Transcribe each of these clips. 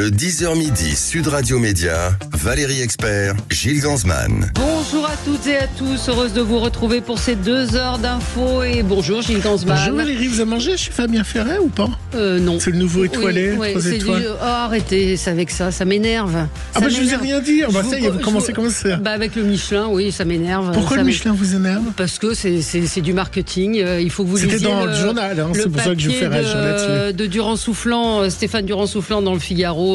Le 10h midi, Sud Radio Média, Valérie Expert, Gilles Gansman. Bonjour à toutes et à tous, heureuse de vous retrouver pour ces 2 heures d'infos et bonjour Gilles Gansman. Bonjour Valérie, vous avez mangé chez Fabien Ferret ou pas? Non. C'est le nouveau étoilé, oui, 3 étoiles. Arrêtez avec ça m'énerve. Ah bah je vous ai rien dit, ça y est, vous commencez comme ça. Avec le Michelin, oui, ça m'énerve. Pourquoi le Michelin vous énerve? Parce que c'est du marketing, il faut que vous lisiez. C'était dans le journal, c'est pour ça que je vous fais réagir là-dessus. De Durand-Soufflant, Stéphane Durand-Soufflant dans le Figaro.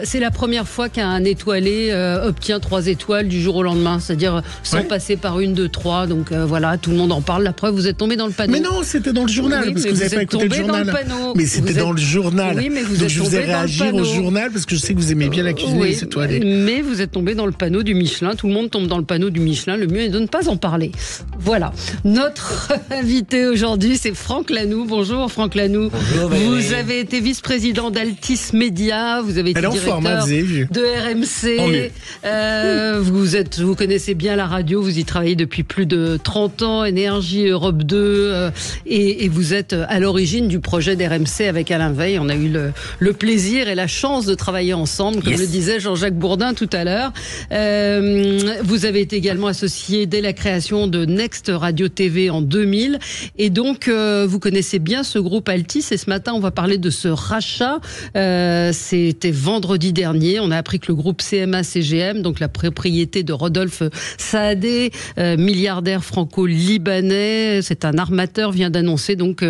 C'est la première fois qu'un étoilé obtient 3 étoiles du jour au lendemain, c'est-à-dire sans passer par 1, 2, 3. Donc voilà, tout le monde en parle. La preuve, vous êtes tombé dans le panneau. Mais non, c'était dans le journal, parce que vous n'avez pas écouté le journal. Mais c'était dans le journal. Oui, mais donc je vous ai réagir au journal parce que je sais que vous aimez bien la cuisine et c'est étoilé. Mais vous êtes tombé dans le panneau du Michelin. Tout le monde tombe dans le panneau du Michelin. Le mieux est de ne pas en parler. Voilà. Notre invité aujourd'hui, c'est Franck Lanoux. Bonjour Franck Lanoux. Bonjour, vous avez été vice-président d'Altis Média. Vous avez été directeur de RMC. Vous connaissez bien la radio. Vous y travaillez depuis plus de 30 ans. Énergie, Europe 2. Et vous êtes à l'origine du projet d'RMC avec Alain Veil. On a eu le plaisir et la chance de travailler ensemble, comme le disait Jean-Jacques Bourdin tout à l'heure. Vous avez été également associé dès la création de Next Radio TV en 2000. Et donc, vous connaissez bien ce groupe Altis. Et ce matin, on va parler de ce rachat. C'était vendredi dernier. On a appris que le groupe CMA-CGM, donc la propriété de Rodolphe Saadé, milliardaire franco-libanais, c'est un armateur, vient d'annoncer donc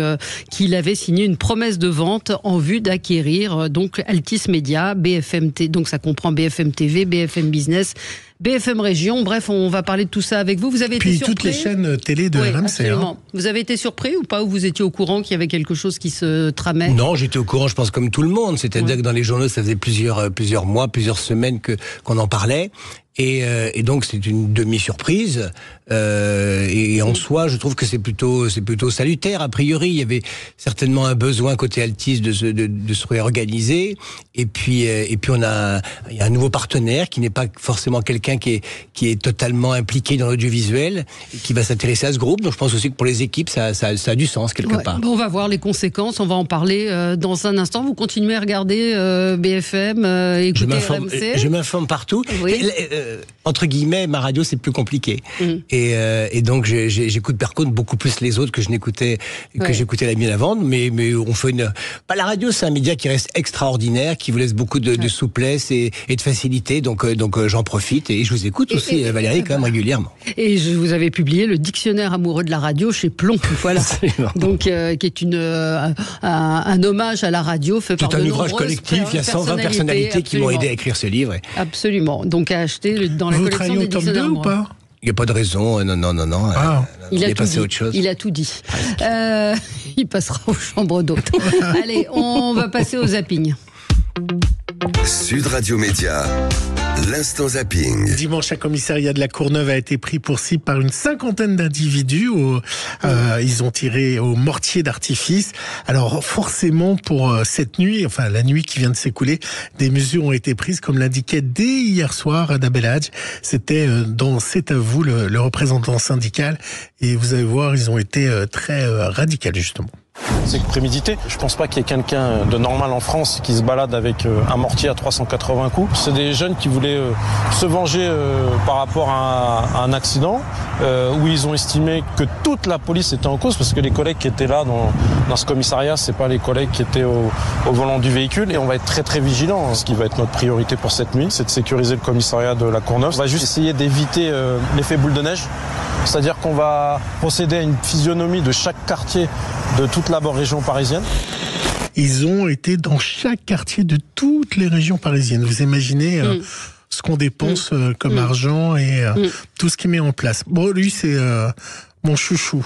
qu'il avait signé une promesse de vente en vue d'acquérir donc Altis Média, BFM TV, donc ça comprend BFM TV, BFM Business, BFM Région. Bref, on va parler de tout ça avec vous. Vous avez été surpris? Puis toutes les chaînes télé de RMC. Absolument. Vous avez été surpris ou pas? Ou vous étiez au courant qu'il y avait quelque chose qui se tramait? Non, j'étais au courant, je pense, comme tout le monde. C'est-à-dire que dans les journaux, ça faisait plusieurs mois, plusieurs semaines qu'on en parlait. Et donc c'est une demi-surprise. Et en soi, je trouve que c'est plutôt salutaire. A priori, il y avait certainement un besoin côté Altis de se réorganiser. Et puis il y a un nouveau partenaire qui n'est pas forcément quelqu'un qui est totalement impliqué dans l'audiovisuel et qui va s'intéresser à ce groupe. Donc je pense aussi que pour les équipes, ça a du sens quelque part. Bon, on va voir les conséquences. On va en parler dans un instant. Vous continuez à regarder BFM, écouter RMC. Je m'informe partout. Oui. Entre guillemets, ma radio c'est plus compliqué. Et donc j'écoute par contre beaucoup plus les autres que j'écoutais la mienne avant. Mais on fait la radio, c'est un média qui reste extraordinaire, qui vous laisse beaucoup de souplesse et de facilité. Donc j'en profite et je vous écoute aussi, Valérie, quand même régulièrement. Et vous avez publié le dictionnaire amoureux de la radio chez Plomb, voilà. Donc qui est un hommage à la radio fait par de nombreuses ouvrage collectif. Il y a 120 personnalités qui m'ont aidé à écrire ce livre. Absolument. Donc à acheter dans la collection des dictionnaires ou pas? Il n'y a pas de raison, non. Il est passé à autre chose. Il a tout dit. Il passera aux chambres d'hôtes. Allez, on va passer au zapping. Sud Radio Média, l'instant zapping. Dimanche, un commissariat de la Courneuve a été pris pour cible par une 50aine d'individus. Ils ont tiré au mortier d'artifice. Alors forcément, pour cette nuit, enfin la nuit qui vient de s'écouler, des mesures ont été prises, comme l'indiquait dès hier soir Adabel Hadj. C'était dans C'est à vous, le représentant syndical. Et vous allez voir, ils ont été très radicaux justement. C'est prémédité. Je pense pas qu'il y ait quelqu'un de normal en France qui se balade avec un mortier à 380 coups. C'est des jeunes qui voulaient se venger par rapport à un accident où ils ont estimé que toute la police était en cause, parce que les collègues qui étaient là dans ce commissariat, c'est pas les collègues qui étaient au volant du véhicule. Et on va être très très vigilants. Ce qui va être notre priorité pour cette nuit, c'est de sécuriser le commissariat de la Courneuve. On va juste essayer d'éviter l'effet boule de neige. C'est-à-dire qu'on va procéder à une physionomie de chaque quartier de toute la région parisienne. Ils ont été dans chaque quartier de toutes les régions parisiennes. Vous imaginez ce qu'on dépense comme argent et tout ce qu'il met en place. Bon, lui, c'est mon chouchou.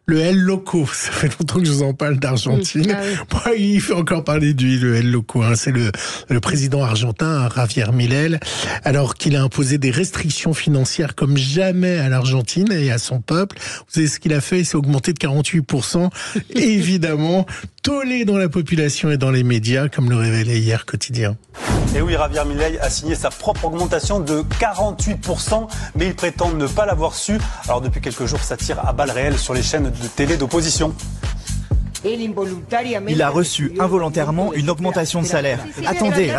Le El Loco, ça fait longtemps que je vous en parle d'Argentine. Bon, il fait encore parler de lui, le El Loco. C'est le président argentin, Javier Milei, alors qu'il a imposé des restrictions financières comme jamais à l'Argentine et à son peuple. Vous savez ce qu'il a fait? Il s'est augmenté de 48%. Évidemment, tollé dans la population et dans les médias, comme le révélait hier Quotidien. Et oui, Javier Milei a signé sa propre augmentation de 48%, mais il prétend ne pas l'avoir su. Alors depuis quelques jours, ça tire à balles réelles sur les chaînes de télé d'opposition. Il a reçu involontairement une augmentation de salaire. Attendez,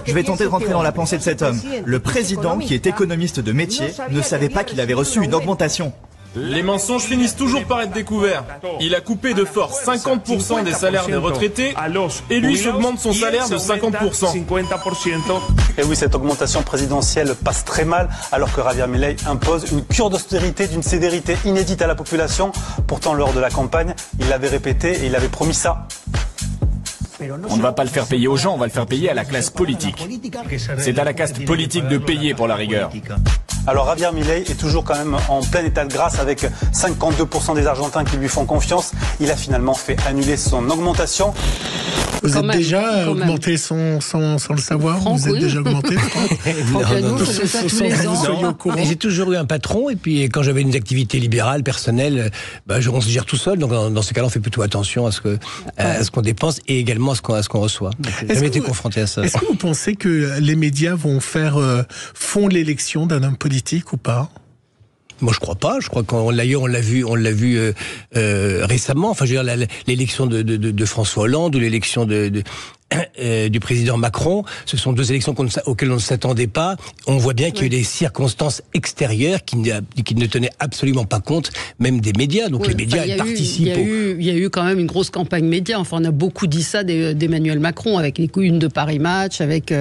je vais tenter de rentrer dans la pensée de cet homme. Le président, qui est économiste de métier, ne savait pas qu'il avait reçu une augmentation. Les mensonges finissent toujours par être découverts. Il a coupé de force 50% des salaires des retraités et lui s'augmente son salaire de 50%. Et oui, cette augmentation présidentielle passe très mal alors que Javier Milei impose une cure d'austérité d'une sévérité inédite à la population. Pourtant, lors de la campagne, il l'avait répété et il avait promis ça. On ne va pas le faire payer aux gens, on va le faire payer à la classe politique. C'est à la caste politique de payer pour la rigueur. Alors Javier Milei est toujours quand même en plein état de grâce avec 52% des Argentins qui lui font confiance. Il a finalement fait annuler son augmentation. Vous êtes déjà augmenté sans le savoir? Franck, vous êtes déjà augmenté? J'ai toujours eu un patron et puis quand j'avais une activité libérale, personnelle, on se gère tout seul. Donc dans ce cas-là, on fait plutôt attention à ce qu'on dépense et également à ce qu'on reçoit. J'ai jamais été confronté à ça. Est-ce que vous pensez que les médias vont font l'élection d'un homme politique ou pas? Moi, je crois pas. Je crois qu'on l'a vu récemment. Enfin, je veux dire, l'élection de François Hollande ou l'élection du président Macron, ce sont deux élections auxquelles on ne s'attendait pas. On voit bien qu'il y a eu des circonstances extérieures qui ne tenaient absolument pas compte, même des médias. Donc les médias participent. Il y a eu quand même une grosse campagne média. Enfin, on a beaucoup dit ça d'Emmanuel Macron avec les couilles de Paris Match, avec.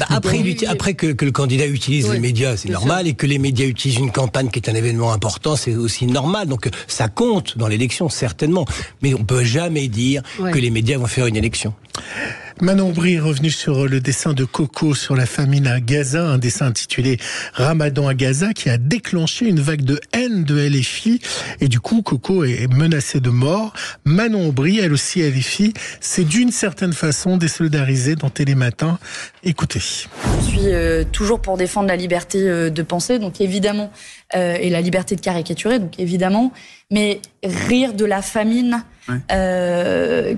Après que le candidat utilise les médias, c'est normal, et que les médias utilisent une campagne qui est un événement important, c'est aussi normal. Donc ça compte dans l'élection, certainement. Mais on peut jamais dire que les médias vont faire une élection. Manon Bry est revenue sur le dessin de Coco sur la famine à Gaza, un dessin intitulé Ramadan à Gaza qui a déclenché une vague de haine de LFI et du coup Coco est menacée de mort. Manon Bry, elle aussi LFI, c'est d'une certaine façon désolidarisée dans Télématin. Écoutez. Je suis toujours pour défendre la liberté de penser, donc évidemment, et la liberté de caricaturer, donc évidemment, mais rire de la famine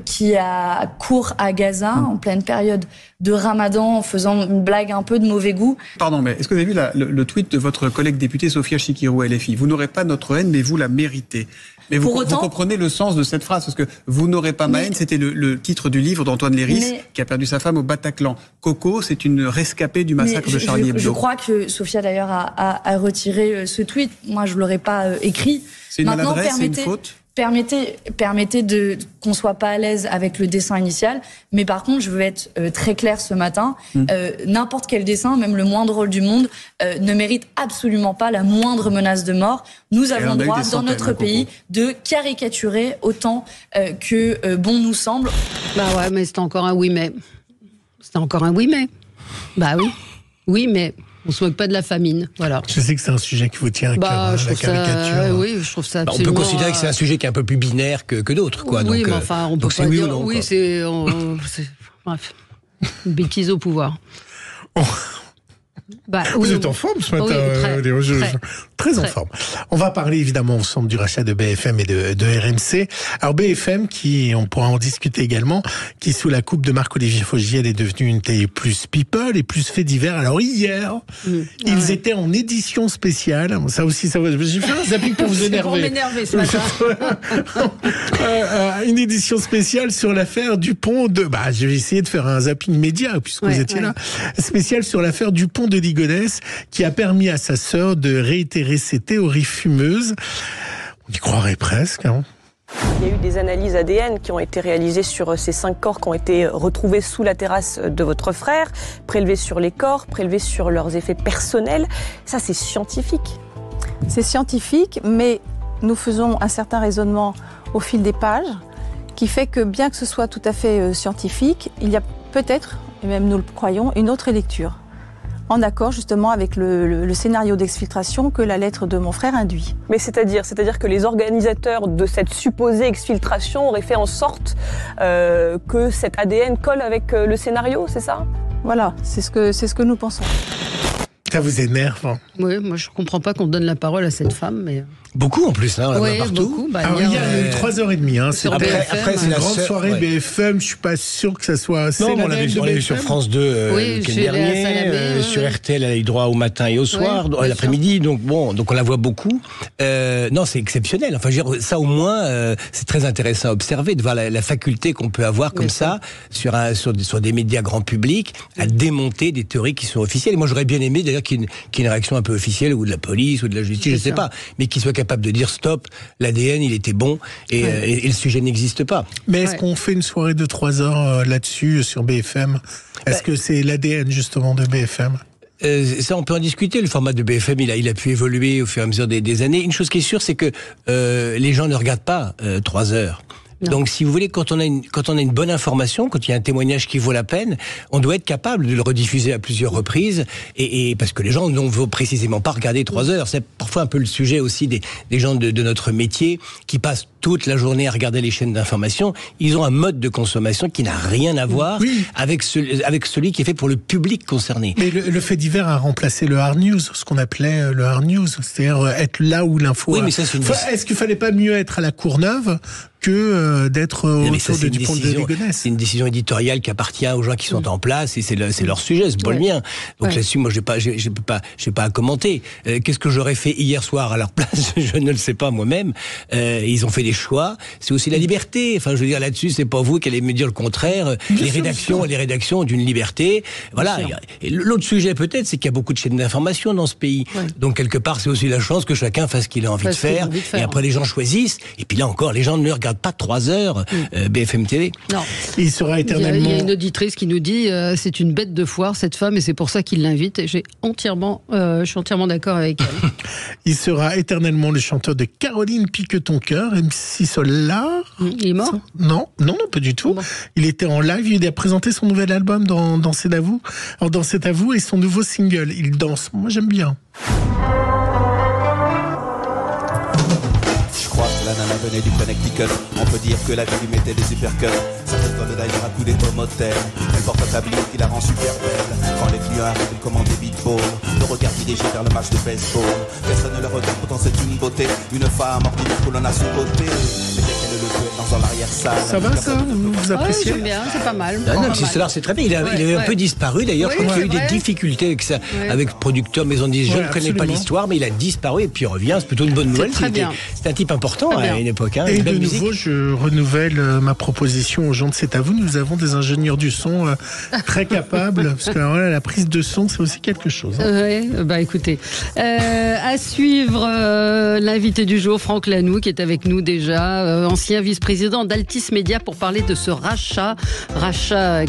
qui a cours à Gaza en pleine période de Ramadan en faisant une blague un peu de mauvais goût. Pardon, mais est-ce que vous avez vu le tweet de votre collègue députée Sophia Chikirou LFI? Vous n'aurez pas notre haine, mais vous la méritez. Mais vous comprenez le sens de cette phrase, parce que vous n'aurez pas ma haine, c'était le titre du livre d'Antoine Léris, qui a perdu sa femme au Bataclan. Coco, c'est une rescapée du massacre de Charlie Hebdo. Je crois que Sophia d'ailleurs a retiré ce tweet. Moi, je ne l'aurais pas écrit. C'est une maladresse, c'est une faute? Permettez qu'on soit pas à l'aise avec le dessin initial, mais par contre, je veux être très claire ce matin. N'importe quel dessin, même le moins drôle du monde, ne mérite absolument pas la moindre menace de mort. Nous avons le droit, dans notre pays, de caricaturer autant que bon nous semble. Bah ouais, mais c'était encore un oui mais. C'était encore un oui mais. Bah oui. Oui mais. On ne se moque pas de la famine, voilà. Je sais que c'est un sujet qui vous tient à cœur, la caricature. Oui, je trouve ça absolument... On peut considérer que c'est un sujet qui est un peu plus binaire que d'autres, quoi. Oui, donc, mais enfin, on peut pas oui dire... ou non, oui, c'est... Bref, une bêtise au pouvoir. Vous êtes en forme ce matin, très en forme. On va parler évidemment ensemble du rachat de BFM et de RMC. Alors BFM, on pourra en discuter également, qui sous la coupe de Marc-Olivier Fogiel est devenu une télé plus people et plus fait divers. Alors hier, ils étaient en édition spéciale. Ça aussi, j'ai fait un zapping pour vous énerver. Pour m'énerver ce matin. Une édition spéciale sur l'affaire Dupont de... je vais essayer de faire un zapping média puisque vous étiez là. Spécial sur l'affaire Dupont de Ligonnès qui a permis à sa sœur de réitérer ses théories fumeuses. On y croirait presque, hein. Il y a eu des analyses ADN qui ont été réalisées sur ces 5 corps qui ont été retrouvés sous la terrasse de votre frère, prélevés sur les corps, prélevés sur leurs effets personnels. Ça, c'est scientifique. C'est scientifique, mais nous faisons un certain raisonnement au fil des pages qui fait que bien que ce soit tout à fait scientifique, il y a peut-être, et même nous le croyons, une autre lecture, en accord justement avec le scénario d'exfiltration que la lettre de mon frère induit. Mais c'est-à-dire que les organisateurs de cette supposée exfiltration auraient fait en sorte que cet ADN colle avec le scénario, c'est ça ? Voilà, c'est ce que nous pensons. Ça vous énerve, hein? Oui, moi je comprends pas qu'on donne la parole à cette femme, mais... Beaucoup en plus, hein, on la voit partout. Beaucoup. Alors hier, il y a eu 3h30. Hein, après c'est une grande soirée BFM. Je suis pas sûr que ça soit assez. Non, on l'a vu sur France 2 le week-end dernier, sur RTL, elle a eu droit au matin et au soir, l'après-midi. Donc on la voit beaucoup. Non, c'est exceptionnel. Enfin, je veux dire, ça au moins, c'est très intéressant à observer, de voir la faculté qu'on peut avoir comme ça sur des médias grand public à démonter des théories qui sont officielles. Et moi, j'aurais bien aimé d'ailleurs qu'il y ait une réaction un peu officielle, ou de la police ou de la justice, je sais pas, mais qui soit capable de dire stop, l'ADN il était bon et le sujet n'existe pas. Mais est-ce qu'on fait une soirée de 3 heures là-dessus sur BFM? Est-ce que c'est l'ADN justement de BFM? Ça, on peut en discuter. Le format de BFM, il a pu évoluer au fur et à mesure des années. Une chose qui est sûre, c'est que les gens ne regardent pas 3 heures. Non. Donc, si vous voulez, quand on a une bonne information, quand il y a un témoignage qui vaut la peine, on doit être capable de le rediffuser à plusieurs reprises, et parce que les gens ne vont précisément pas regarder 3 heures. C'est parfois un peu le sujet aussi des gens de notre métier qui passent toute la journée à regarder les chaînes d'information. Ils ont un mode de consommation qui n'a rien à voir avec celui qui est fait pour le public concerné. Mais le fait divers a remplacé le hard news, ce qu'on appelait le hard news, c'est-à-dire être là où l'info. Oui, mais ça, est-ce qu'il fallait pas mieux être à la Courneuve que d'être autour du pont de Ligonnès? C'est une décision éditoriale qui appartient aux gens qui sont en place, et c'est leur sujet, c'est pas le mien. Donc là-dessus, moi, j'ai pas à commenter. Qu'est-ce que j'aurais fait hier soir à leur place? Je ne le sais pas moi-même. Ils ont fait des choix. C'est aussi la liberté. Enfin, je veux dire, là-dessus, c'est pas vous qui allez me dire le contraire. Les rédactions ont d'une liberté. Voilà. Et l'autre sujet, peut-être, c'est qu'il y a beaucoup de chaînes d'information dans ce pays. Donc, quelque part, c'est aussi la chance que chacun fasse ce qu'il a envie de faire. Et après, les gens choisissent. Et puis là encore, les gens ne regardent pas 3 heures BFM TV. Non. Il sera éternellement... Il y a une auditrice qui nous dit c'est une bête de foire, cette femme, et c'est pour ça qu'il l'invite. Et je suis entièrement d'accord avec elle. Il sera éternellement le chanteur de Caroline Pique ton cœur, MC Solar. Il est mort? Non, pas du tout. Bon. Il était en live, il a présenté son nouvel album dans C'est à vous. Alors, dans C'est à vous et son nouveau single. Il danse. Moi, j'aime bien. La nana venait du Connecticut. On peut dire que la vie lui mettait des supercuts. Sa tête donne d'ailleurs un coup des pommes au thème. Elle porte un tablier qui la rend super belle. Quand les clients arrivent, ils commandent des beatballs. Le regard dirigé vers le match de baseball. Personne ne le regarde, pourtant c'est une beauté. Une femme ordinaire que l'on a sous côté. Et dès qu'elle le fait dans l'arrière-salle. Ça va, ça? Vous appréciez? J'aime bien, c'est pas mal. Solar, c'est très bien. Il avait un peu disparu d'ailleurs. Je crois qu'il y a eu des difficultés avec ça, avec le producteur Maison 10. Je ne connais pas l'histoire, mais il a disparu et puis il revient. C'est plutôt une bonne nouvelle. C'est un type important à une époque. Et de nouveau, je renouvelle ma proposition aux gens de C'est à vous. Nous avons des ingénieurs du son très capables, parce que la prise de son, c'est aussi quelque chose. Oui, écoutez. À suivre, l'invité du jour, Franck Lanoux, qui est avec nous déjà, ancien vice-président d'Altis Média, pour parler de ce rachat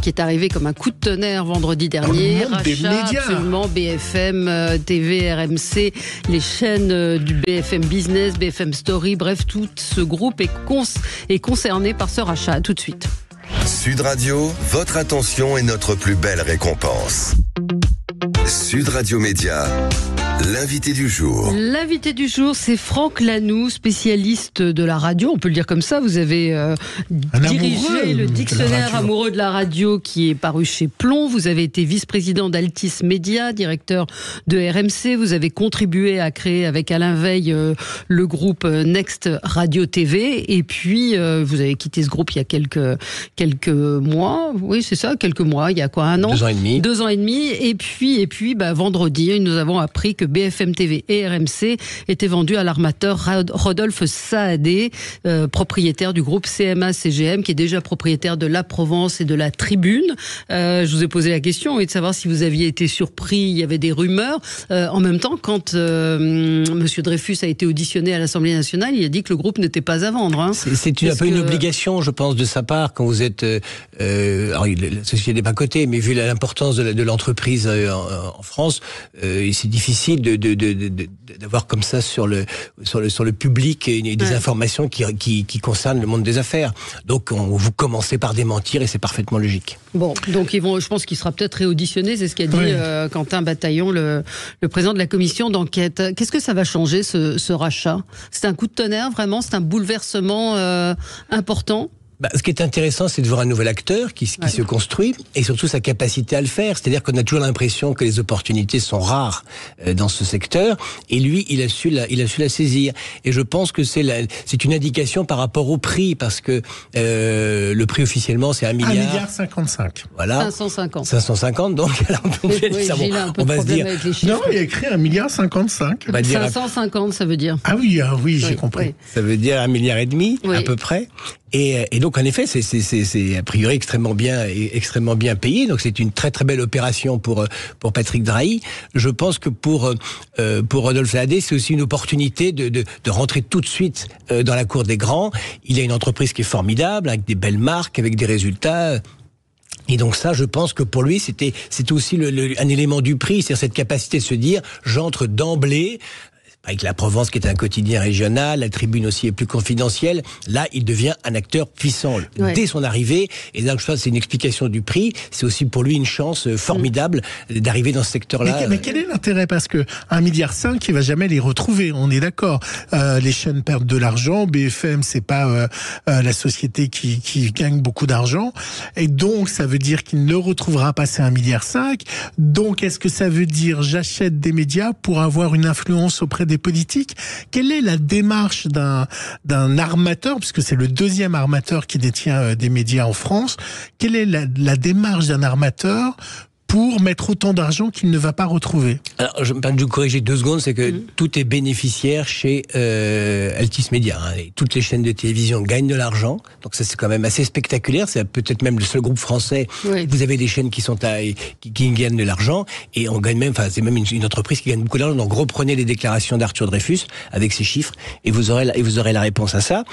qui est arrivé comme un coup de tonnerre vendredi dernier. Rachat, absolument, BFM, TV, RMC, les chaînes du BFM Business, BFM Story, bref, tout ce groupe est concerné par ce rachat. Tout de suite. Sud Radio, votre attention est notre plus belle récompense. Sud Radio Média, l'invité du jour. L'invité du jour, c'est Franck Lanoux, spécialiste de la radio. On peut le dire comme ça. Vous avez dirigé le dictionnaire amoureux de la radio qui est paru chez Plomb. Vous avez été vice-président d'Altis Média, directeur de RMC. Vous avez contribué à créer avec Alain Veil le groupe Next Radio TV. Et puis, vous avez quitté ce groupe il y a quelques mois. Oui, c'est ça, quelques mois. Il y a quoi, 1 an? 2 ans et demi. 2 ans et demi. Et puis vendredi, nous avons appris que BFM TV et RMC étaient vendus à l'armateur Rodolphe Saadé, propriétaire du groupe CMA-CGM, qui est déjà propriétaire de La Provence et de La Tribune. Je vous ai posé la question de savoir si vous aviez été surpris. Il y avait des rumeurs. En même temps, quand Monsieur Dreyfus a été auditionné à l'Assemblée nationale, il a dit que le groupe n'était pas à vendre. Hein. C'est un peu une obligation, je pense, de sa part, quand vous êtes... alors, la société n'est pas cotée, mais vu l'importance de l'entreprise en France, c'est difficile d'avoir comme ça sur le public des informations qui concernent le monde des affaires. Donc vous commencez par démentir et c'est parfaitement logique. Bon, donc je pense qu'il sera peut-être réauditionné, c'est ce qu'a dit Quentin Bataillon, le président de la commission d'enquête. Qu'est-ce que ça va changer ce rachat? C'est un coup de tonnerre, vraiment? C'est un bouleversement important? Ce qui est intéressant, c'est de voir un nouvel acteur qui se construit, et surtout sa capacité à le faire. C'est-à-dire qu'on a toujours l'impression que les opportunités sont rares dans ce secteur, et lui, il a su la saisir. Et je pense que c'est une indication par rapport au prix, parce que le prix officiellement, c'est 1 milliard. 1,55 milliard. Voilà. 550, donc. Alors, on va se dire. Non, il y a écrit 1,55 milliard. 550, ça veut dire. Ah oui, j'ai compris. Ça veut dire 1,5 milliard, à peu près. Et donc, en effet, c'est a priori extrêmement bien payé. Donc, c'est une très très belle opération pour Patrick Drahi. Je pense que pour Rodolphe Saadé, c'est aussi une opportunité de rentrer tout de suite dans la cour des grands. Il a une entreprise qui est formidable, avec des belles marques, avec des résultats. Et donc ça, je pense que pour lui, c'était aussi un élément du prix, c'est-à-dire cette capacité de se dire, j'entre d'emblée. Avec La Provence, qui est un quotidien régional, La Tribune aussi est plus confidentielle. Là, il devient un acteur puissant dès son arrivée. Et là, je pense que c'est une explication du prix. C'est aussi pour lui une chance formidable d'arriver dans ce secteur-là. Mais quel est l'intérêt? Parce que 1,5 milliard, il va jamais les retrouver. On est d'accord. Les chaînes perdent de l'argent. BFM, c'est pas la société qui gagne beaucoup d'argent. Et donc, ça veut dire qu'il ne retrouvera pas ces 1,5 milliard. Donc, est-ce que ça veut dire j'achète des médias pour avoir une influence auprès des politiques? Quelle est la démarche d'un armateur, puisque c'est le deuxième armateur qui détient des médias en France, quelle est la démarche d'un armateur pour mettre autant d'argent qu'il ne va pas retrouver? Alors, je me permets de vous corriger 2 secondes, c'est que tout est bénéficiaire chez Altice Média. Et toutes les chaînes de télévision gagnent de l'argent, donc ça c'est quand même assez spectaculaire. C'est peut-être même le seul groupe français. Vous avez des chaînes qui gagnent de l'argent, et on gagne même. Enfin, c'est même une entreprise qui gagne beaucoup d'argent. Donc reprenez les déclarations d'Arthur Dreyfus avec ces chiffres, et vous aurez la réponse à ça.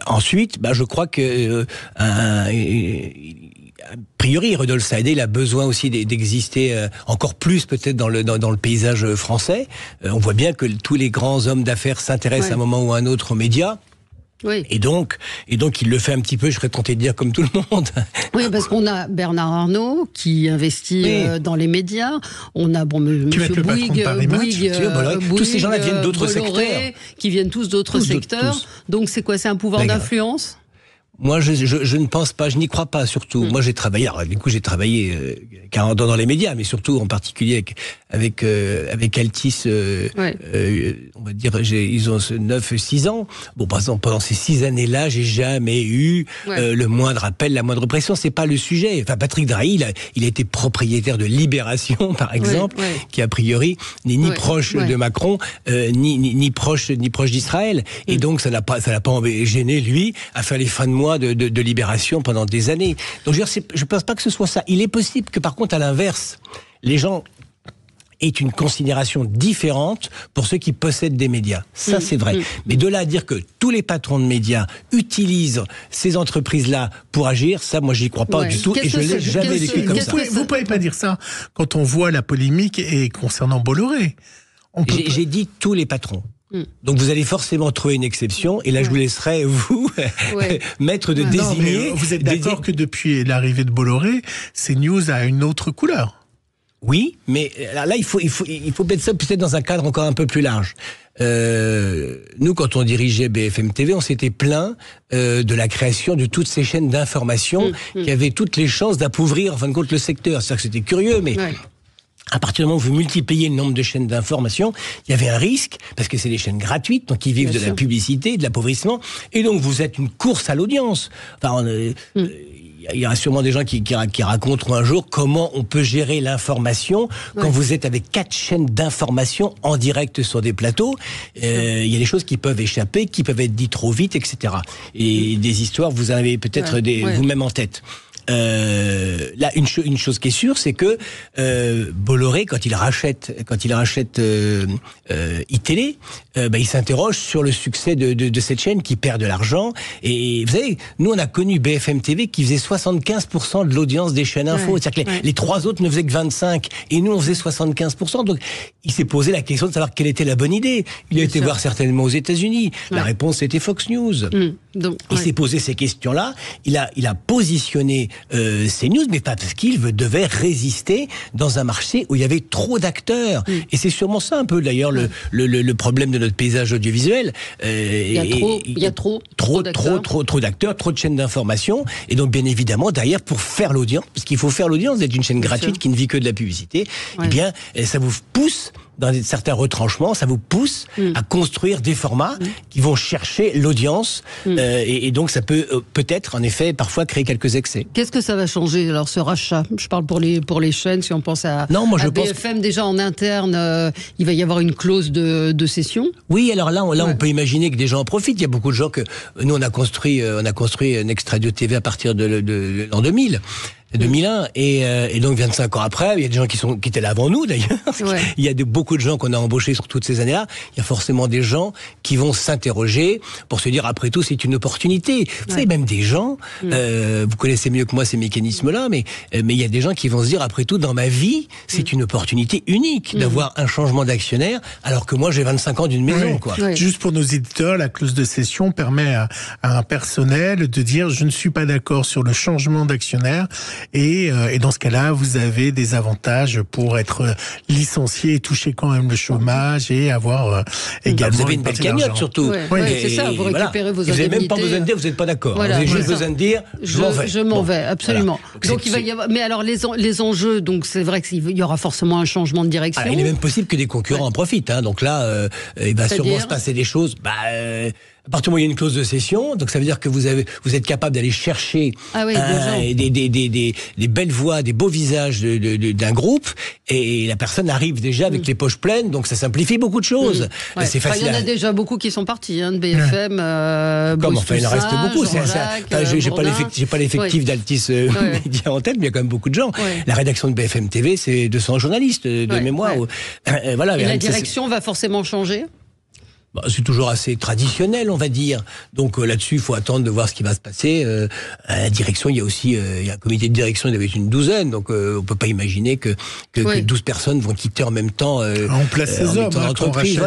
Ensuite, je crois que a priori, Rodolphe Saadé, il a besoin aussi d'exister encore plus peut-être dans le paysage français. On voit bien que tous les grands hommes d'affaires s'intéressent à un moment ou à un autre aux médias. Oui. Et donc, il le fait un petit peu, je serais tenté de dire, comme tout le monde. Oui, parce qu'on a Bernard Arnault qui investit dans les médias. On a Monsieur Bouygues, tous ces gens-là viennent d'autres secteurs. Qui viennent tous d'autres secteurs. Donc c'est quoi? C'est un pouvoir d'influence? Moi, je ne pense pas, je n'y crois pas, surtout. Moi, j'ai travaillé 40 ans dans les médias, mais surtout, en particulier, avec Altice, on va dire, ils ont 9-6 ans. Bon, par exemple, pendant ces 6 années-là, j'ai jamais eu le moindre appel, la moindre pression. C'est pas le sujet. Enfin, Patrick Drahi, il a été propriétaire de Libération, par exemple, qui, a priori, n'est ni proche de Macron, ni proche d'Israël. Et donc, ça l'a pas gêné, lui, à faire les fins de mois de Libération pendant des années. Donc, je pense pas que ce soit ça. Il est possible que, par contre, à l'inverse, les gens aient une considération différente pour ceux qui possèdent des médias. Ça, c'est vrai. Mais de là à dire que tous les patrons de médias utilisent ces entreprises-là pour agir, ça, moi, j'y crois pas du tout, et je l'ai jamais vécu comme ça. Vous pouvez pas dire ça quand on voit la polémique et concernant Bolloré. J'ai dit tous les patrons. Donc vous allez forcément trouver une exception, et là je vous laisserai, vous, maître de désigner. Vous êtes d'accord que depuis l'arrivée de Bolloré, CNews a une autre couleur? Oui, mais là il faut mettre ça peut-être dans un cadre encore un peu plus large. Nous, quand on dirigeait BFM TV, on s'était plaint de la création de toutes ces chaînes d'information qui avaient toutes les chances d'appauvrir en fin de compte le secteur. C'est-à-dire que c'était curieux, mais... À partir du moment où vous multipliez le nombre de chaînes d'information, il y avait un risque, parce que c'est des chaînes gratuites, donc ils vivent de la publicité, de l'appauvrissement, et donc vous êtes une course à l'audience. Enfin, il y aura sûrement des gens qui raconteront un jour comment on peut gérer l'information quand vous êtes avec 4 chaînes d'information en direct sur des plateaux. Il y a des choses qui peuvent échapper, qui peuvent être dites trop vite, etc. Et des histoires, vous en avez peut-être vous-même en tête. Là, une chose qui est sûre, c'est que Bolloré, quand il rachète iTélé, il s'interroge sur le succès de cette chaîne qui perd de l'argent. Et vous savez, nous on a connu BFM TV qui faisait 75% de l'audience des chaînes info. C'est-à-dire que les 3 autres ne faisaient que 25%, et nous on faisait 75%. Donc il s'est posé la question de savoir quelle était la bonne idée. Il a été voir certainement aux États-Unis. La réponse était Fox News. Donc, il s'est posé ces questions-là. Il a positionné CNews, mais pas parce qu'il devait résister dans un marché où il y avait trop d'acteurs. Et c'est sûrement ça un peu d'ailleurs le problème de notre paysage audiovisuel. Il y a trop d'acteurs, trop de chaînes d'information. Et donc bien évidemment derrière, pour faire l'audience, parce qu'il faut faire l'audience d'être une chaîne gratuite qui ne vit que de la publicité, eh bien ça vous pousse dans certains retranchements, ça vous pousse à construire des formats qui vont chercher l'audience et donc ça peut peut-être en effet parfois créer quelques excès. Qu'est-ce que ça va changer alors ce rachat? Je parle pour les chaînes, si on pense à BFM déjà en interne, il va y avoir une clause de cession. Oui, alors là on peut imaginer que des gens en profitent. Il y a beaucoup de gens que nous on a construit Next Radio TV à partir de l'an 2000. 2001 et donc 25 ans après, il y a des gens qui étaient là avant nous d'ailleurs. Il y a beaucoup de gens qu'on a embauchés sur toutes ces années-là. Il y a forcément des gens qui vont s'interroger pour se dire après tout c'est une opportunité. Vous savez, même des gens, vous connaissez mieux que moi ces mécanismes-là, mais il y a des gens qui vont se dire après tout dans ma vie c'est une opportunité unique d'avoir un changement d'actionnaire alors que moi j'ai 25 ans d'une maison. Juste pour nos éditeurs, la clause de cession permet à un personnel de dire je ne suis pas d'accord sur le changement d'actionnaire. Et dans ce cas-là, vous avez des avantages pour être licencié et toucher quand même le chômage et avoir également... Vous avez une belle cagnotte surtout. C'est ça, vous récupérez vos indemnités. Vous n'avez même pas besoin de dire, vous n'êtes pas d'accord. Vous avez juste besoin de dire, je m'en vais. Je m'en vais, absolument. Voilà. Donc il va y avoir... Mais alors les enjeux, donc c'est vrai qu'il y aura forcément un changement de direction. Il est même possible que des concurrents en profitent. Donc là, il va sûrement se passer des choses... À partir du moment où il y a une clause de cession, donc ça veut dire que vous êtes capable d'aller chercher des belles voix, des beaux visages d'un groupe, et la personne arrive déjà avec les poches pleines, donc ça simplifie beaucoup de choses. C'est facile. Il y en a déjà beaucoup qui sont partis, de BFM. Il en reste beaucoup. J'ai pas l'effectif d'Altis Média en tête, mais il y a quand même beaucoup de gens. La rédaction de BFM TV, c'est 200 journalistes de mémoire. Et la direction va forcément changer. C'est toujours assez traditionnel, on va dire. Donc là-dessus, il faut attendre de voir ce qui va se passer. À la direction, il y a aussi il y a un comité de direction, il y avait une douzaine. Donc on peut pas imaginer que 12 personnes vont quitter en même temps. On place ces hommes dans l'entreprise.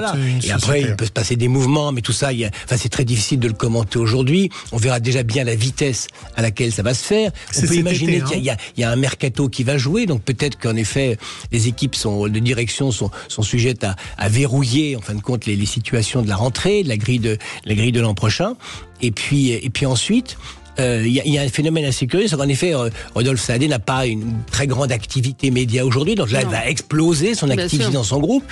Et après, il peut se passer des mouvements, mais tout ça, c'est très difficile de le commenter aujourd'hui. On verra déjà bien la vitesse à laquelle ça va se faire. On peut imaginer qu'il y a un mercato qui va jouer. Donc peut-être qu'en effet, les équipes de direction sont sujettes à verrouiller, en fin de compte, les situations de la rentrée, de la grille de l'an prochain. Et puis ensuite, il y a un phénomène assez curieux, c'est qu'en effet, Rodolphe Saadé n'a pas une très grande activité média aujourd'hui, donc là, il va exploser son activité dans son groupe,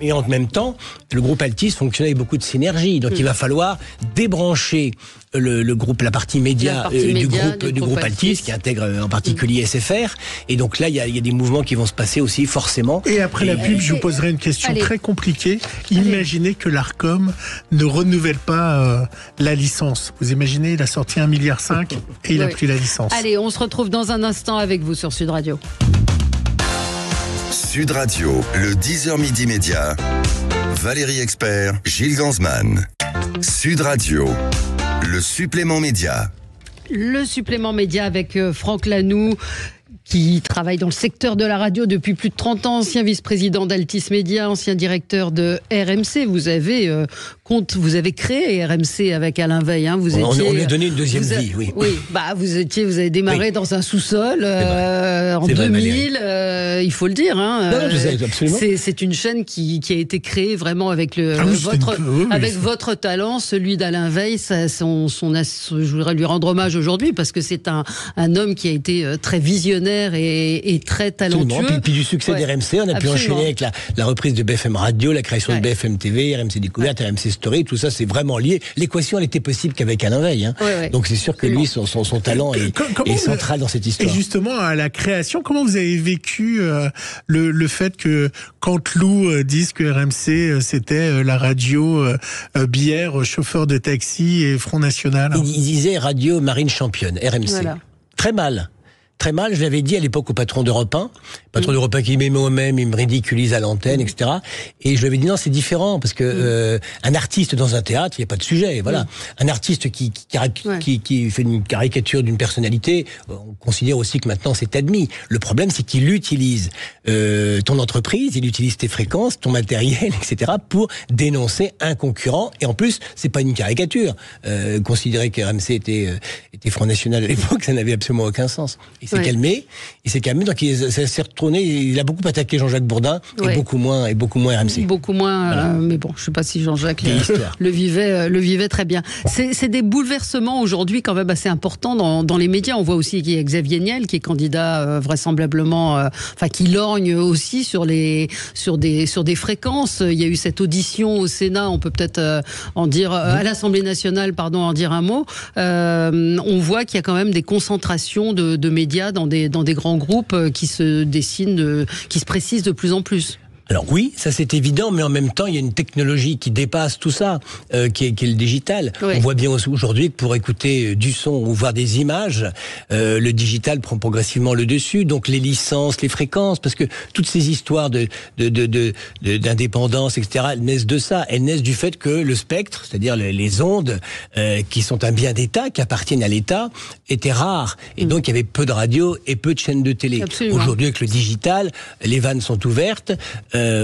et en même temps, le groupe Altis fonctionne avec beaucoup de synergie, donc il va falloir débrancher le groupe, la partie média du groupe Altis, qui intègre en particulier SFR, et donc là, il y a des mouvements qui vont se passer aussi, forcément. Et après la pub, je vous poserai une question très compliquée. Imaginez que l'Arcom ne renouvelle pas la licence. Vous imaginez, il a sorti 1,5 milliard et il a pris la licence. Allez, on se retrouve dans un instant avec vous sur Sud Radio. Sud Radio, le 10h midi média. Valérie Expert, Gilles Gansman. Sud Radio, le supplément média. Le supplément média avec Franck Lanoux, qui travaille dans le secteur de la radio depuis plus de 30 ans, ancien vice-président d'Altis Média, ancien directeur de RMC. Vous avez créé RMC avec Alain Veil. On lui a donné une deuxième vie, oui. Oui, vous avez démarré dans un sous-sol en 2000, il faut le dire. Non, je sais, absolument. C'est une chaîne qui a été créée vraiment avec votre talent, celui d'Alain Veil. Je voudrais lui rendre hommage aujourd'hui parce que c'est un homme qui a été très visionnaire et très talentueux. Puis du succès d'RMC, on a pu enchaîner avec la reprise de BFM Radio, la création de BFM TV, RMC Découverte, RMC Story, tout ça c'est vraiment lié. L'équation elle était possible qu'avec Alain Veil. Donc c'est sûr que lui, son talent est central dans cette histoire. Et justement, à la création, comment vous avez vécu le fait que quand Lou dise que RMC c'était la radio bière, chauffeur de taxi et Front National? Il disait radio marine championne, RMC. Voilà. Très mal. très mal. Je l'avais dit à l'époque au patron d'Europe 1. Patron d'Europe 1 qui m'aimait moi-même, il me ridiculise à l'antenne, etc. Et je lui avais dit non, c'est différent parce que un artiste dans un théâtre, il n'y a pas de sujet. Voilà, un artiste qui fait une caricature d'une personnalité, on considère aussi que maintenant c'est admis. Le problème, c'est qu'il utilise ton entreprise, il utilise tes fréquences, ton matériel, etc. pour dénoncer un concurrent. Et en plus, c'est pas une caricature. Considérer que RMC était Front National à l'époque, ça n'avait absolument aucun sens. Il s'est calmé, donc ça s'est retourné. Il a beaucoup attaqué Jean-Jacques Bourdin et beaucoup moins RMC. Beaucoup moins, voilà. Mais bon, je ne sais pas si Jean-Jacques le vivait très bien. C'est des bouleversements aujourd'hui quand même assez importants dans les médias. On voit aussi qu'il y a Xavier Niel qui est candidat vraisemblablement, qui lorgne aussi sur des fréquences. Il y a eu cette audition au Sénat. On peut peut-être en dire à l'Assemblée nationale, en dire un mot. On voit qu'il y a quand même des concentrations de médias dans des grands groupes qui se dessinent, qui se précisent de plus en plus. Alors oui, ça c'est évident, mais en même temps, il y a une technologie qui dépasse tout ça, qui est le digital. Oui. On voit bien aujourd'hui que pour écouter du son ou voir des images, le digital prend progressivement le dessus. Donc les licences, les fréquences, parce que toutes ces histoires d'indépendance, etc., elles naissent de ça. Elles naissent du fait que le spectre, c'est-à-dire les ondes, qui sont un bien d'État, qui appartiennent à l'État, étaient rares. Et donc il y avait peu de radios et peu de chaînes de télé. Absolument. Aujourd'hui, avec le digital, les vannes sont ouvertes.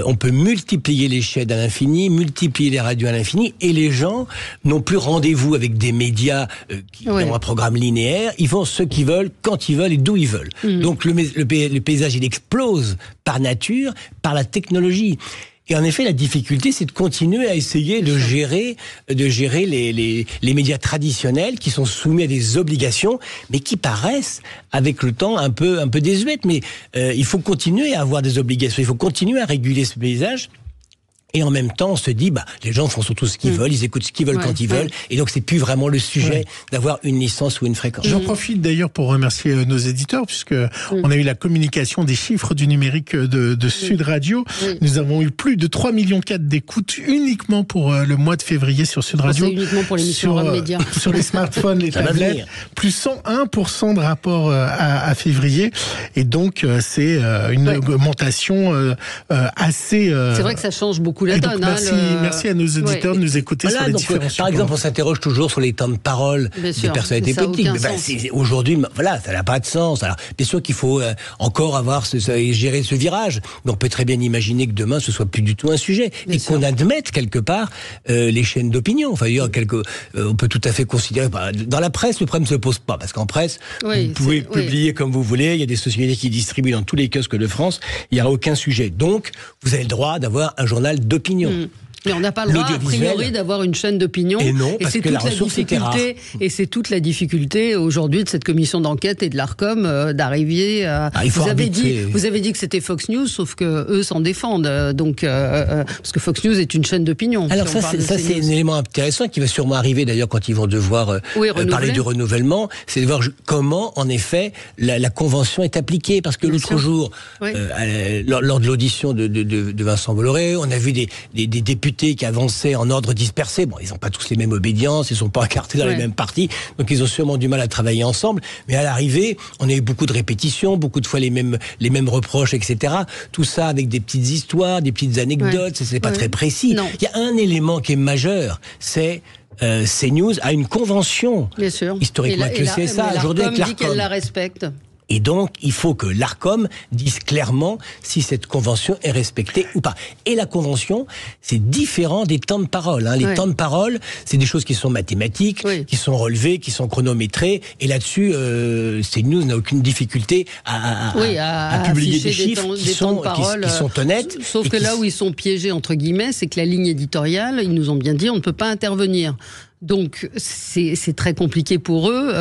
On peut multiplier les chaînes à l'infini, multiplier les radios à l'infini, et les gens n'ont plus rendez-vous avec des médias qui ont un programme linéaire. Ils font ce qu'ils veulent, quand ils veulent et d'où ils veulent. Donc le paysage, il explose par nature, par la technologie. Et en effet, la difficulté, c'est de continuer à essayer de gérer les médias traditionnels qui sont soumis à des obligations, mais qui paraissent, avec le temps, un peu désuètes. Mais il faut continuer à avoir des obligations, il faut continuer à réguler ce paysage. Et en même temps, on se dit, les gens font surtout ce qu'ils veulent, ils écoutent ce qu'ils veulent quand ils veulent, et donc c'est plus vraiment le sujet d'avoir une licence ou une fréquence. J'en profite d'ailleurs pour remercier nos éditeurs, puisque on a eu la communication des chiffres du numérique de Sud Radio. Nous avons eu plus de 3,4 millions d'écoutes uniquement pour le mois de février sur Sud Radio. C'est uniquement pour l'émission Rap Média. Sur les smartphones, les tablettes, plus 101% de rapport à février. Et donc, c'est une augmentation assez... C'est vrai que ça change beaucoup la donne. Merci à nos auditeurs de nous écouter sur les différents supports. Par exemple, on s'interroge toujours sur les temps de parole des personnalités politiques. Aujourd'hui, ça n'a pas de sens. Alors, bien sûr qu'il faut encore gérer ce virage, mais on peut très bien imaginer que demain, ce soit plus du tout un sujet. Et qu'on admette quelque part les chaînes d'opinion. Enfin, on peut tout à fait considérer... Dans la presse, le problème ne se pose pas, parce qu'en presse, vous pouvez publier comme vous voulez, il y a des sociétés qui distribuent dans tous les kiosques de France, il n'y a aucun sujet. Donc, vous avez le droit d'avoir un journal d'opinion. Mais on n'a pas le droit, a priori, d'avoir une chaîne d'opinion. Et non, parce que la ressource était rare. Et c'est toute la difficulté aujourd'hui de cette commission d'enquête et de l'Arcom d'arriver à... Vous avez dit que c'était Fox News, sauf que eux s'en défendent. Donc, parce que Fox News est une chaîne d'opinion. Alors ça, c'est un élément intéressant qui va sûrement arriver d'ailleurs quand ils vont devoir parler du renouvellement. C'est de voir comment, en effet, la convention est appliquée. Parce que l'autre jour, lors de l'audition de Vincent Bolloré, on a vu des députés qui avançaient en ordre dispersé. Bon, ils n'ont pas tous les mêmes obédiences, ils ne sont pas incartés dans les mêmes partis, donc ils ont sûrement du mal à travailler ensemble. Mais à l'arrivée, on a eu beaucoup de répétitions, beaucoup de fois les mêmes reproches, etc. Tout ça avec des petites histoires, des petites anecdotes, c'est pas très précis. Il y a un élément qui est majeur, c'est CNews a une convention. Bien sûr. Historiquement que c'est ça. Aujourd'hui, l'Arcom dit qu'elle la respecte. Et donc, il faut que l'Arcom dise clairement si cette convention est respectée ou pas. Et la convention, c'est différent des temps de parole. Les temps de parole, c'est des choses qui sont mathématiques, qui sont relevées, qui sont chronométrées. Et là-dessus, CNews n'a aucune difficulté à publier des chiffres qui sont honnêtes. Sauf que là où ils sont piégés, entre guillemets, c'est que la ligne éditoriale, ils nous ont bien dit, on ne peut pas intervenir. Donc c'est très compliqué pour eux,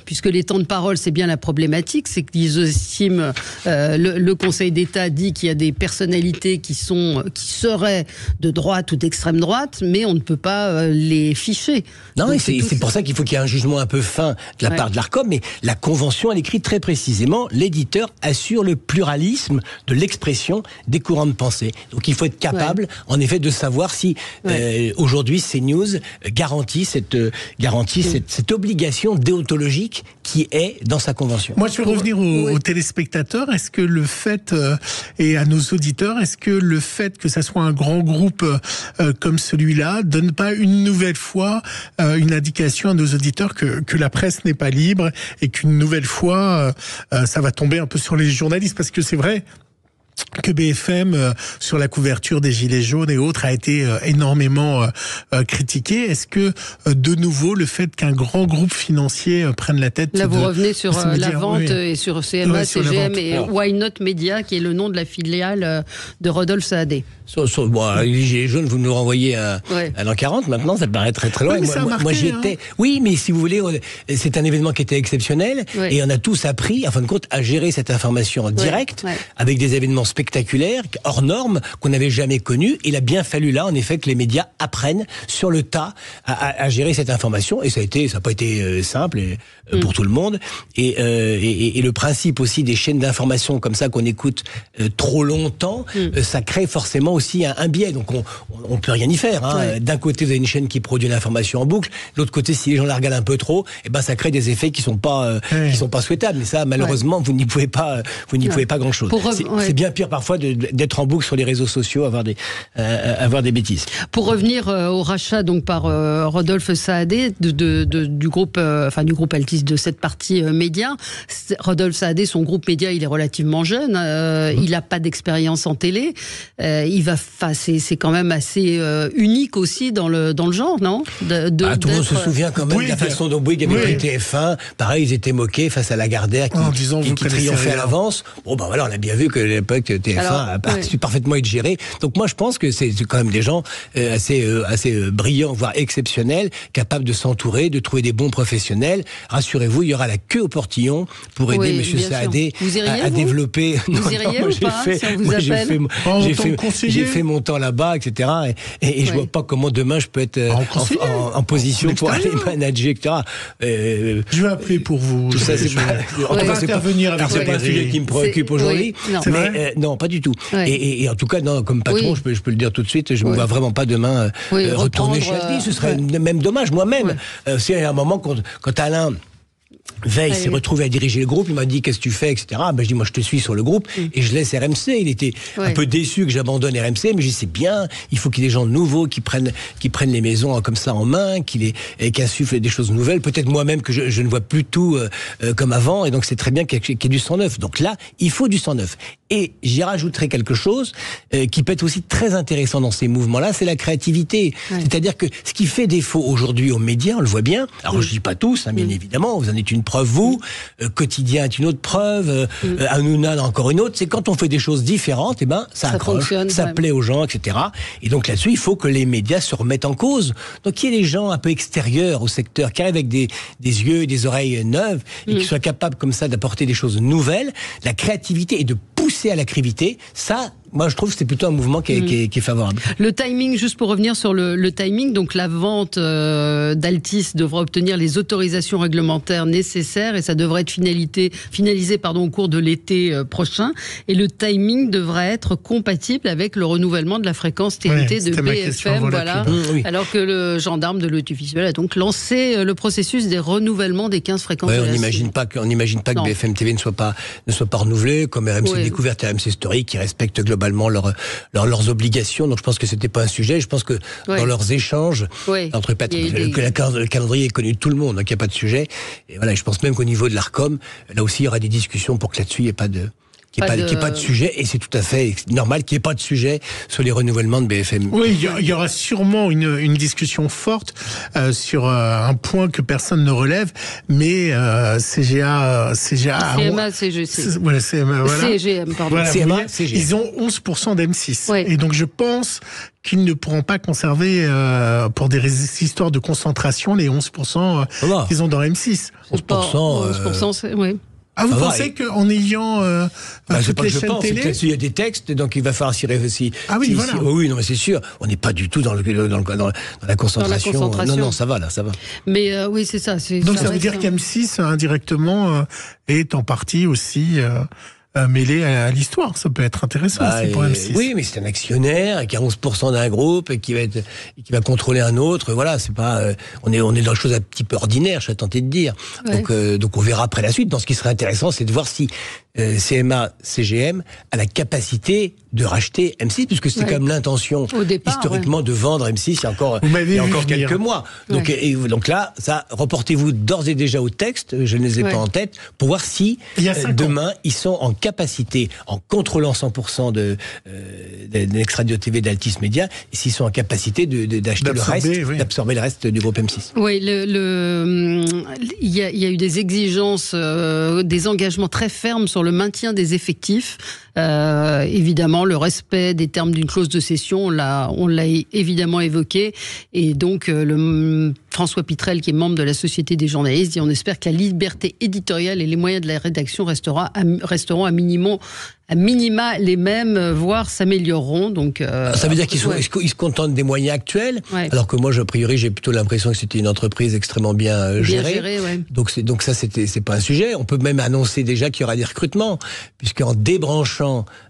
puisque les temps de parole, c'est bien la problématique, c'est qu'ils estiment, le Conseil d'État dit qu'il y a des personnalités qui seraient de droite ou d'extrême droite, mais on ne peut pas les ficher. Non, et c'est pour ça qu'il faut qu'il y ait un jugement un peu fin de la part de l'Arcom, mais la Convention, elle écrit très précisément, l'éditeur assure le pluralisme de l'expression des courants de pensée. Donc il faut être capable, en effet, de savoir si aujourd'hui CNews garantit garantit cette obligation déontologique qui est dans sa convention. Moi, je vais revenir aux téléspectateurs. Est-ce que le fait, et à nos auditeurs, est-ce que le fait que ça soit un grand groupe comme celui-là donne pas une nouvelle fois une indication à nos auditeurs que la presse n'est pas libre et qu'une nouvelle fois, ça va tomber un peu sur les journalistes? Parce que c'est vrai que BFM, sur la couverture des Gilets jaunes et autres, a été énormément critiqué. Est-ce que, de nouveau, le fait qu'un grand groupe financier prenne la tête... Là, vous revenez sur la vente et sur CMA, CGM et Why Not Media, qui est le nom de la filiale de Rodolphe Saadé. Les Gilets jaunes, vous nous renvoyez à l'an 40, maintenant, ça paraît très très loin. Oui, moi j'y étais. Oui, mais si vous voulez, c'est un événement qui était exceptionnel, et on a tous appris, en fin de compte, à gérer cette information en direct, avec des événements spectaculaires, hors normes, qu'on n'avait jamais connus. Il a bien fallu là, en effet, que les médias apprennent sur le tas à gérer cette information, et ça n'a pas été simple pour tout le monde. Et le principe aussi des chaînes d'information comme ça qu'on écoute trop longtemps, ça crée forcément aussi un biais, donc on peut rien y faire. D'un côté, vous avez une chaîne qui produit l'information en boucle, de l'autre côté, si les gens la regardent un peu trop, ça crée des effets qui sont pas souhaitables. Mais ça, malheureusement, vous n'y pouvez pas grand-chose. C'est bien pire parfois d'être en boucle sur les réseaux sociaux, avoir des bêtises. Pour revenir au rachat donc par Rodolphe Saadé du groupe Altis, de cette partie média. Rodolphe Saadé, son groupe média, il est relativement jeune. Il n'a pas d'expérience en télé. C'est quand même assez unique aussi dans le genre, non? Tout le monde se souvient quand même de la façon dont Bouygues avait pris TF1. Pareil, ils étaient moqués face à Lagardère qui triomphait à l'avance. On a bien vu que l'époque TF1 a su parfaitement être géré. Donc moi, je pense que c'est quand même des gens assez brillants, voire exceptionnels, capables de s'entourer, de trouver des bons professionnels. Rassurez-vous, il y aura la queue au portillon pour aider M. Saadé à développer. Vous iriez ou pas, si on vous appelle? J'ai fait mon temps là-bas, etc. Et je vois pas comment demain je peux être en position pour aller manager, etc. Je vais appeler pour vous. Tout ça, c'est pas un sujet qui me préoccupe aujourd'hui. Non, pas du tout. Et en tout cas, non, comme patron, je peux le dire tout de suite, je me vois vraiment pas demain retourner chez Altis. Ce serait même dommage, moi-même. C'est un moment quand Alain Veil s'est retrouvé à diriger le groupe, il m'a dit qu'est-ce que tu fais, etc. Je dis moi je te suis sur le groupe et je laisse RMC. Il était un peu déçu que j'abandonne RMC, mais je dis c'est bien, il faut qu'il y ait des gens nouveaux qui prennent les maisons comme ça en main, qui insufflent des choses nouvelles. Peut-être moi-même que je ne vois plus tout comme avant, et donc c'est très bien qu'il y ait du sang neuf. Donc là, il faut du sang neuf. Et j'y rajouterai quelque chose qui peut être aussi très intéressant dans ces mouvements-là, c'est la créativité. C'est-à-dire que ce qui fait défaut aujourd'hui aux médias, on le voit bien. Alors je dis pas tous, bien évidemment, vous en êtes une preuve, vous. Quotidien est une autre preuve. Hanouna encore une autre. C'est quand on fait des choses différentes, ça accroche, ça plaît aux gens, etc. Et donc là-dessus, il faut que les médias se remettent en cause. Donc qu'il y ait des gens un peu extérieurs au secteur, qui arrivent avec des yeux et des oreilles neuves, et qui soient capables comme ça d'apporter des choses nouvelles, la créativité et de pousser à l'activité, ça... Moi, je trouve que c'est plutôt un mouvement qui est favorable. Le timing, juste pour revenir sur le timing, donc la vente d'Altis devra obtenir les autorisations réglementaires nécessaires et ça devrait être finalisé au cours de l'été prochain. Et le timing devrait être compatible avec le renouvellement de la fréquence TNT de BFM. Alors que le gendarme de l'audiovisuel a donc lancé le processus des renouvellements des 15 fréquences. On n'imagine pas que BFM TV ne soit pas renouvelé, comme RMC Découverte et RMC Story, qui respectent globalement leurs obligations. Donc je pense que c'était pas un sujet. Je pense que dans leurs échanges entre le calendrier est connu de tout le monde, donc il n'y a pas de sujet. Et voilà, je pense même qu'au niveau de l'Arcom, là aussi il y aura des discussions pour que là-dessus il n'y ait pas de sujet, et c'est tout à fait normal qu'il n'y ait pas de sujet sur les renouvellements de BFM. Oui, il y aura sûrement une discussion forte sur un point que personne ne relève, mais CGM, pardon. CGM, ils ont 11% d'M6. Et donc je pense qu'ils ne pourront pas conserver, pour des histoires de concentration, les 11% qu'ils ont dans M6. 11%, c'est... Oui. Ah, vous pensez qu'en ayant toutes les chaînes télé, il y a des textes, donc il va falloir s'y réfléchir. Ah oui, voilà. Oui, non, mais c'est sûr. On n'est pas du tout dans la concentration. Non, ça va. Mais oui, c'est ça. Donc ça veut dire qu'M6 indirectement est en partie aussi mêlé à l'histoire. Ça peut être intéressant aussi pour M6. Oui, mais c'est un actionnaire qui a 11% d'un groupe et qui va contrôler un autre. Voilà, c'est pas. On est dans des choses un petit peu ordinaires, je serais tenté de dire. Ouais. Donc on verra après la suite. Dans ce qui serait intéressant, c'est de voir si CMA-CGM a la capacité de racheter M6, puisque c'était quand même l'intention historiquement de vendre M6 il y a encore quelques mois. Donc, donc là, ça, reportez-vous d'ores et déjà au texte, je ne les ai pas en tête, pour voir si demain, ils sont en capacité, en contrôlant 100% de Next-Radio TV d'Altis Média, et s'ils sont en capacité d'acheter le reste, d'absorber le reste du groupe M6. Oui, il y a eu des exigences, des engagements très fermes sur le maintien des effectifs. Évidemment, le respect des termes d'une clause de cession, on l'a évidemment évoqué. Et donc, François Pitrel, qui est membre de la Société des journalistes, dit: on espère que la liberté éditoriale et les moyens de la rédaction resteront à minima les mêmes, voire s'amélioreront. Donc, ça veut dire qu'ils se contentent des moyens actuels, alors que moi, a priori, j'ai plutôt l'impression que c'était une entreprise extrêmement bien gérée. Donc ça, c'est pas un sujet. On peut même annoncer déjà qu'il y aura des recrutements, puisqu'en débranchant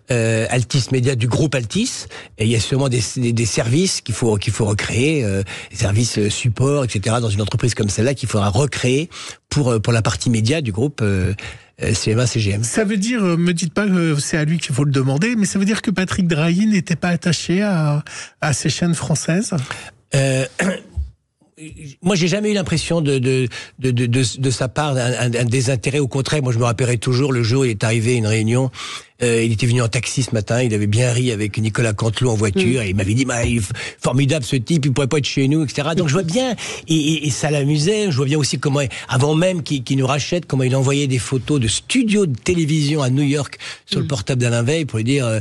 Altis Média du groupe Altis, et il y a sûrement des services qu'il faut recréer, des services support, etc. dans une entreprise comme celle-là qu'il faudra recréer pour la partie média du groupe CMA-CGM. Ça veut dire, me dites pas que c'est à lui qu'il faut le demander, mais ça veut dire que Patrick Drahi n'était pas attaché à ces chaînes françaises? Moi, j'ai jamais eu l'impression de sa part un désintérêt. Au contraire, moi, je me rappellerai toujours le jour où il est arrivé à une réunion. Il était venu en taxi ce matin, il avait bien ri avec Nicolas Canteloup en voiture, et il m'avait dit, il est formidable ce type, il pourrait pas être chez nous, etc. Donc je vois bien, et ça l'amusait, je vois bien aussi comment, avant même qu'il nous rachète, comment il envoyait des photos de studios de télévision à New York sur le portable d'Alain Veil pour lui dire,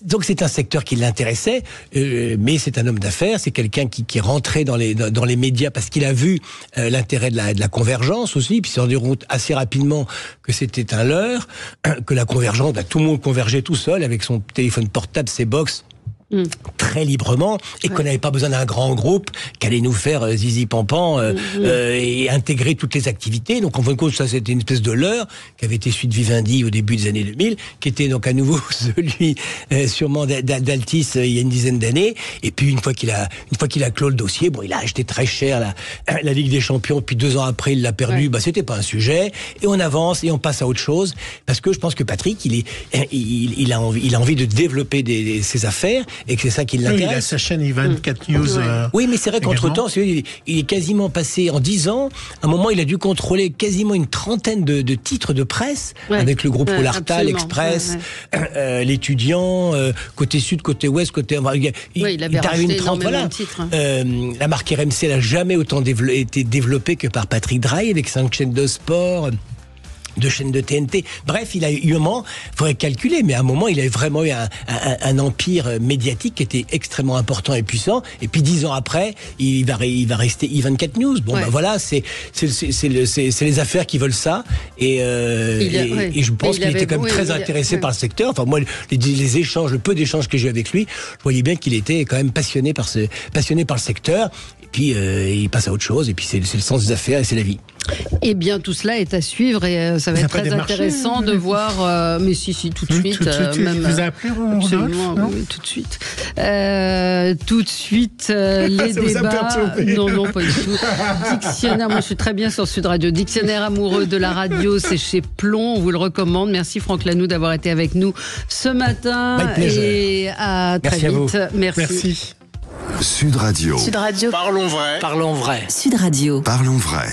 donc c'est un secteur qui l'intéressait, mais c'est un homme d'affaires, c'est quelqu'un qui est rentré dans les médias parce qu'il a vu l'intérêt de la convergence aussi, puis il s'est rendu compte assez rapidement que c'était un leurre, que la convergence, tout le monde convergeait tout seul avec son téléphone portable, ses box, très librement, et qu'on n'avait pas besoin d'un grand groupe qui allait nous faire zizi pampan et intégrer toutes les activités. Donc en fin de compte, ça c'était une espèce de leurre qui avait été suite Vivendi au début des années 2000, qui était donc à nouveau celui sûrement d'Altis il y a une dizaine d'années. Et puis une fois qu'il a clos le dossier, il a acheté très cher la Ligue des Champions, puis 2 ans après il l'a perdu. C'était pas un sujet, et on avance et on passe à autre chose, parce que je pense que Patrick il a envie de développer ses affaires, et que c'est ça qui l'intéresse. Il a sa chaîne 24 News. Oui, mais c'est vrai qu'entre-temps, il est quasiment passé en 10 ans. À un moment, il a dû contrôler quasiment une trentaine de titres de presse, avec le groupe Roularta, l'Express, l'étudiant, côté sud, côté ouest, côté... il avait racheté énormément de titres. La marque RMC n'a jamais autant été développée que par Patrick Drahi, avec 5 chaînes de sport, 2 chaînes de TNT. Bref, il a eu un moment, il faudrait calculer, mais à un moment, il avait vraiment eu un empire médiatique qui était extrêmement important et puissant. Et puis 10 ans après, il va rester i24 News. Voilà, c'est les affaires qui veulent ça. Et je pense qu'il était quand même très intéressé par le secteur. Enfin, moi, les échanges, le peu d'échanges que j'ai eu avec lui, je voyais bien qu'il était quand même passionné par le secteur. Et puis, il passe à autre chose. Et puis, c'est le sens des affaires et c'est la vie. Eh bien, tout cela est à suivre, et ça va être très intéressant de voir. Mais si, tout de suite. Même, vous appelez absolument, oui, tout de suite. Tout de suite, les débats. Non, pas du tout. Dictionnaire, moi je suis très bien sur Sud Radio. Dictionnaire amoureux de la radio, c'est chez Plomb, on vous le recommande. Merci Franck Lanoux d'avoir été avec nous ce matin. Et à très vite. Merci. Sud Radio. Sud Radio. Parlons vrai. Sud Radio. Parlons vrai.